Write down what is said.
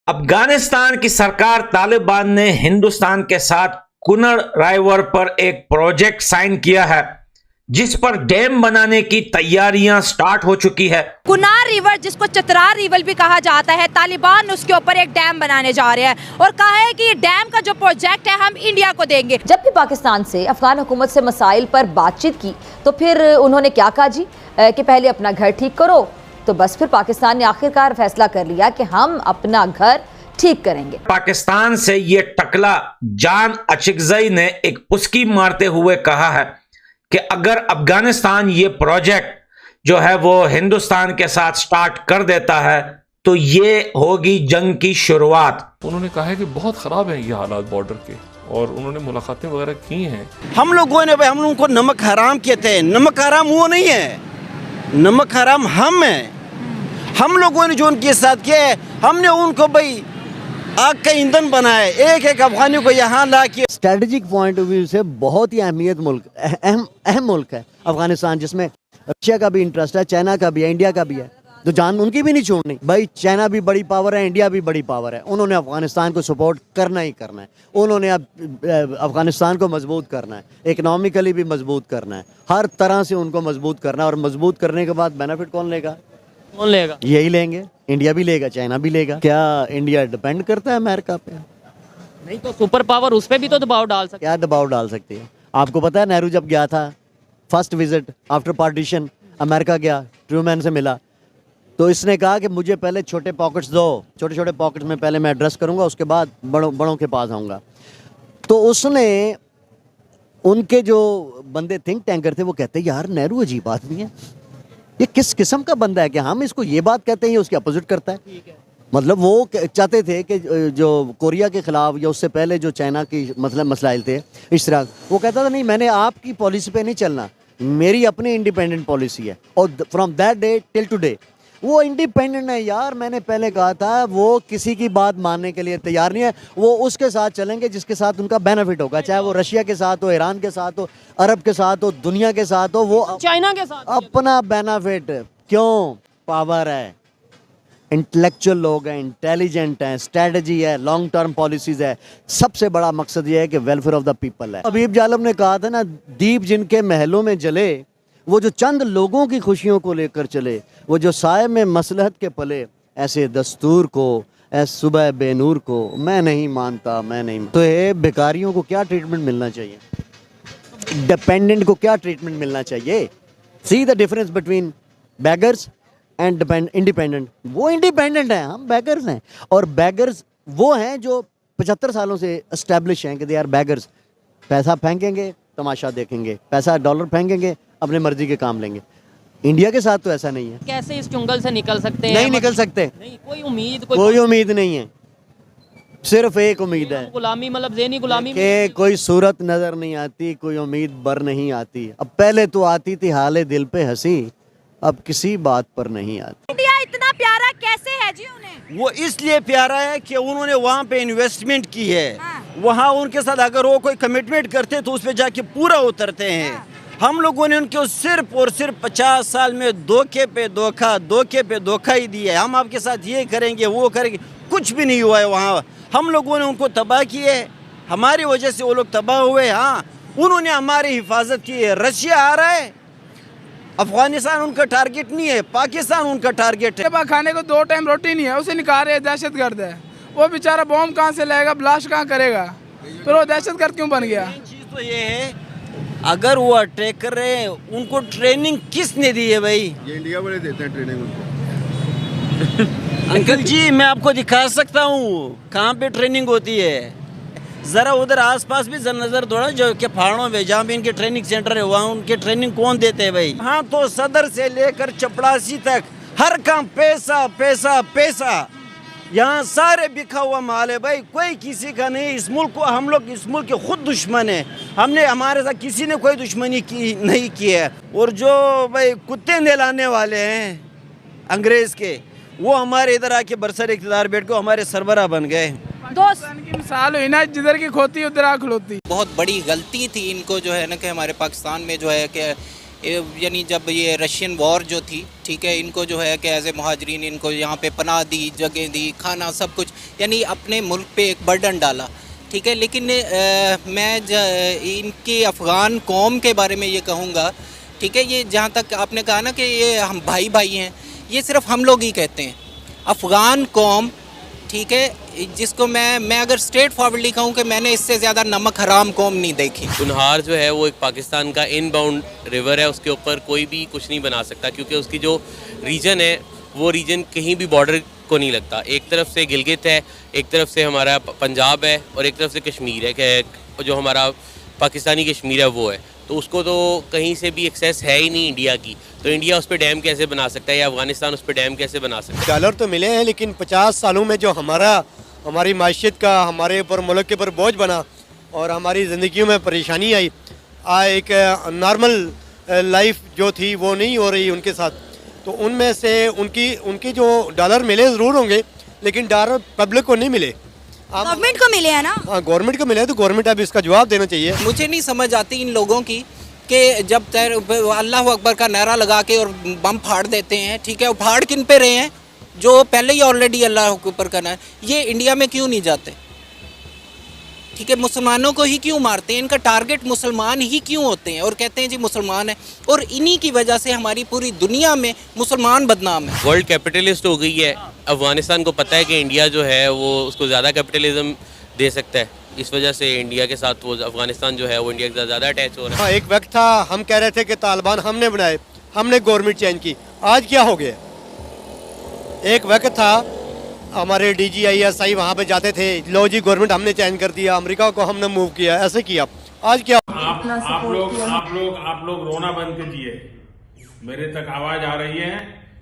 अफगानिस्तान की सरकार तालिबान ने हिंदुस्तान के साथ कुनर राइवर पर एक प्रोजेक्ट साइन किया है जिस पर डैम बनाने की तैयारियां स्टार्ट हो चुकी है। कुनार रिवर, जिसको चतरार रिवर भी कहा जाता है, तालिबान उसके ऊपर एक डैम बनाने जा रहे हैं और कहा है कि ये डैम का जो प्रोजेक्ट है हम इंडिया को देंगे। जब भी पाकिस्तान से अफगान हुकूमत से मसाइल पर बातचीत की तो फिर उन्होंने क्या कहा जी कि पहले अपना घर ठीक करो। तो बस फिर पाकिस्तान ने आखिरकार फैसला कर लिया कि हम अपना घर ठीक करेंगे। पाकिस्तान से ये टकला जान अचिकजई ने एक पुस्की मारते हुए कहा है कि अगर अफगानिस्तान ये प्रोजेक्ट जो है वो हिंदुस्तान के साथ स्टार्ट कर देता है तो ये होगी जंग की शुरुआत। उन्होंने कहा है कि बहुत खराब है ये हालात बॉर्डर के, और उन्होंने मुलाकातें वगैरह की हैं। हम लोगों ने भाई हम लोगों को नमक हराम कहते हैं। नमक हराम वो नहीं है, नमक हराम हम हैं। हम लोगों ने जो उनके साथ किया है, हमने उनको भाई आग का ईंधन बनाया। एक एक अफगानी को यहाँ ला के स्ट्रेटेजिक पॉइंट ऑफ व्यू से बहुत ही अहम मुल्क है अफगानिस्तान, जिसमें रशिया का भी इंटरेस्ट है, चाइना का भी है, इंडिया का भी है। तो जान उनकी भी नहीं छोड़नी भाई। चाइना भी बड़ी पावर है, इंडिया भी बड़ी पावर है। उन्होंने अफगानिस्तान को सपोर्ट करना ही करना है। उन्होंने अब अफगानिस्तान को मजबूत करना है, इकनॉमिकली भी मजबूत करना है, हर तरह से उनको मजबूत करना है। और मजबूत करने के बाद बेनिफिट कौन लेगा? कौन लेगा? यही लेंगे, इंडिया भी लेगा, चाइना भी लेगा। क्या इंडिया डिपेंड करता है अमेरिका पे? नहीं तो सुपर पावर उस पर भी तो दबाव डाल सकती है। क्या दबाव डाल सकती है? आपको पता है नेहरू जब गया था first visit after partition, America गया, ट्रूमैन से मिला, तो इसने कहा कि मुझे पहले छोटे पॉकेट्स दो, छोटे छोटे पॉकेट्स में पहले मैं एड्रेस करूंगा, उसके बाद बड़ों के पास आऊँगा। तो उसने उनके जो बंदे थिंक टैंकर थे वो कहते यार नेहरू अजीब आदमी है, ये किस किस्म का बंदा है कि हम इसको ये बात कहते हैं ये उसके अपोजिट करता है। मतलब वो चाहते थे कि जो कोरिया के खिलाफ या उससे पहले जो चाइना की मसलाइल थे इस तरह, वो कहता था नहीं मैंने आपकी पॉलिसी पे नहीं चलना, मेरी अपनी इंडिपेंडेंट पॉलिसी है। और from that day till today वो इंडिपेंडेंट है यार। मैंने पहले कहा था वो किसी की बात मानने के लिए तैयार नहीं है, वो उसके साथ चलेंगे जिसके साथ उनका बेनिफिट होगा, चाहे वो रशिया के साथ हो, ईरान के साथ हो, अरब के साथ हो, दुनिया के साथ हो, वो चाइना के साथ अपना बेनिफिट। क्यों? पावर है, इंटेलेक्चुअल लोग हैं, इंटेलिजेंट हैं, स्ट्रेटजी है, लॉन्ग टर्म पॉलिसीज है। सबसे बड़ा मकसद ये है कि वेलफेयर ऑफ द पीपल है। हबीब जालम ने कहा था ना, दीप जिनके महलों में जले, वो जो चंद लोगों की खुशियों को लेकर चले, वो जो साए में मसलहत के पले, ऐसे दस्तूर को, ऐसे सुबह बेनूर को मैं नहीं मानता, मैं नहीं। तो ये बेकारियों को क्या ट्रीटमेंट मिलना चाहिए? डिपेंडेंट को क्या ट्रीटमेंट मिलना चाहिए? See the difference between beggars and independent. वो इंडिपेंडेंट हैं, हम बेगर्स हैं। और बेगर्स वो हैं जो 75 सालों से एस्टेब्लिश हैं कि दे आर बेगर्स। पैसा फेंकेंगे, तमाशा देखेंगे, पैसा डॉलर फेंकेंगे, अपने मर्जी के काम लेंगे। इंडिया के साथ तो ऐसा नहीं है। कैसे इस चुंगल से निकल सकते हैं? नहीं निकल सकते, नहीं, कोई उम्मीद कोई उम्मीद नहीं है। सिर्फ एक उम्मीद है, गुलामी, मतलब ज़हनी गुलामी कि कोई सूरत नजर नहीं आती, कोई उम्मीद बर नहीं आती। अब पहले तो आती थी हाले दिल पे हंसी, अब किसी बात पर नहीं आती। इंडिया इतना प्यारा कैसे है जी उन्हें? वो इसलिए प्यारा है कि उन्होंने वहाँ पे इन्वेस्टमेंट की है। वहाँ उनके साथ अगर वो कोई कमिटमेंट करते तो उस पर जाके पूरा उतरते हैं। हम लोगों ने उनको सिर्फ और सिर्फ 50 साल में धोखे पे धोखा ही दिया है। हम आपके साथ ये करेंगे वो करेंगे, कुछ भी नहीं हुआ है। वहाँ हम लोगों ने उनको तबाह किए, हमारी वजह से वो लोग तबाह हुए। हाँ, उन्होंने हमारी हिफाजत की है। रशिया आ रहा है, अफगानिस्तान उनका टारगेट नहीं है, पाकिस्तान उनका टारगेट है। खाने को 2 टाइम रोटी नहीं है, उसे निकाल रहे दहशतगर्द है। वो बेचारा बॉम्ब कहाँ से लाएगा, ब्लास्ट कहाँ करेगा, फिर वो दहशतगर्द क्यों बन गया? चीज़ तो ये है, अगर वो अटैक कर रहे हैं उनको ट्रेनिंग किसने दी है भाई? ये इंडिया वाले देते हैं ट्रेनिंग उनको। अंकल जी मैं आपको दिखा सकता हूँ कहाँ पे ट्रेनिंग होती है। ज़रा उधर आसपास भी नज़र दौड़ा, जो कि पहाड़ों में जहाँ भी इनके ट्रेनिंग सेंटर है वहाँ उनके ट्रेनिंग कौन देते हैं भाई? हाँ, तो सदर से लेकर चपड़ासी तक हर काम पैसा पैसा पैसा। यहाँ सारे बिखा हुआ माल है भाई, कोई किसी का नहीं। इस मुल्क को, हम लोग इस मुल्क के खुद दुश्मन है। हमने, हमारे साथ किसी ने कोई दुश्मनी की नहीं की है। और जो भाई कुत्ते नहलाने वाले हैं अंग्रेज़ के, वो हमारे इधर आके बरसर इक़्तिदार बैठ को हमारे सरबराह बन गए। दोस्त की मिसाल हुई ना, जिधर की खोती उधर आँख खलोती। बहुत बड़ी गलती थी इनको जो है ना कि हमारे पाकिस्तान में जो है कि यानी जब ये रशियन वॉर जो थी, ठीक है, इनको जो है कि एज ए महाजरीन इनको यहाँ पे पनाह दी, जगह दी, खाना सब कुछ, यानी अपने मुल्क पे एक बर्डन डाला, ठीक है। लेकिन इनकी अफ़गान कौम के बारे में ये कहूँगा, ठीक है, ये जहाँ तक आपने कहा ना कि ये हम भाई भाई हैं, ये सिर्फ हम लोग ही कहते हैं। अफ़गान कौम, ठीक है, जिसको मैं अगर स्ट्रेट फॉरवर्डली कहूँ कि मैंने इससे ज़्यादा नमक हराम कौम नहीं देखी। कुनहार जो है वो एक पाकिस्तान का इनबाउंड रिवर है, उसके ऊपर कोई भी कुछ नहीं बना सकता क्योंकि उसकी जो रीजन है वो रीजन कहीं भी बॉर्डर को नहीं लगता। एक तरफ से गिलगित है, एक तरफ से हमारा पंजाब है और एक तरफ से कश्मीर है, कि जो हमारा पाकिस्तानी कश्मीर है वो है, तो उसको तो कहीं से भी एक्सेस है ही नहीं इंडिया की, तो इंडिया उस पर डैम कैसे बना सकता है या अफगानिस्तान उस पर डैम कैसे बना सकता है। डॉलर तो मिले हैं लेकिन 50 सालों में जो हमारी माशियत का हमारे ऊपर मुल्क के ऊपर बोझ बना और हमारी ज़िंदगियों में परेशानी आई, एक नॉर्मल लाइफ जो थी वो नहीं हो रही उनके साथ, तो उनमें से उनकी जो डॉलर मिले ज़रूर होंगे लेकिन डॉलर पब्लिक को नहीं मिले, गवर्नमेंट को मिले हैं ना। हाँ, गवर्नमेंट को मिले तो गवर्नमेंट अब इसका जवाब देना चाहिए। मुझे नहीं समझ आती इन लोगों की कि जब अल्लाह अकबर का नारा लगा के और बम फाड़ देते हैं, ठीक है, वो फाड़ किन पे रहे हैं जो पहले ही ऑलरेडी अल्लाह अकबर का नारा, ये इंडिया में क्यों नहीं जाते, ठीक है, मुसलमानों को ही क्यों मारते हैं, इनका टारगेट मुसलमान ही क्यों होते हैं और कहते हैं जी मुसलमान है, और इन्हीं की वजह से हमारी पूरी दुनिया में मुसलमान बदनाम है। वर्ल्ड कैपिटलिस्ट हो गई है, अफगानिस्तान को पता है कि इंडिया जो है वो उसको ज़्यादा कैपिटलिज्म दे सकता है, इस वजह से इंडिया के साथ वो अफगानिस्तान जो है वो इंडिया के साथ ज़्यादा अटैच हो रहा है। हाँ, एक वक्त था हम कह रहे थे कि तालिबान हमने बनाए, हमने गवर्नमेंट चेंज की, आज क्या हो गया। एक वक्त था हमारे DGISI वहाँ पे जाते थे, लो जी गवर्नमेंट हमने चेंज कर दिया, अमेरिका को हमने मूव किया, ऐसे किया, आज क्या। आप लोग रोना बंद कीजिए, मेरे तक आवाज आ रही है।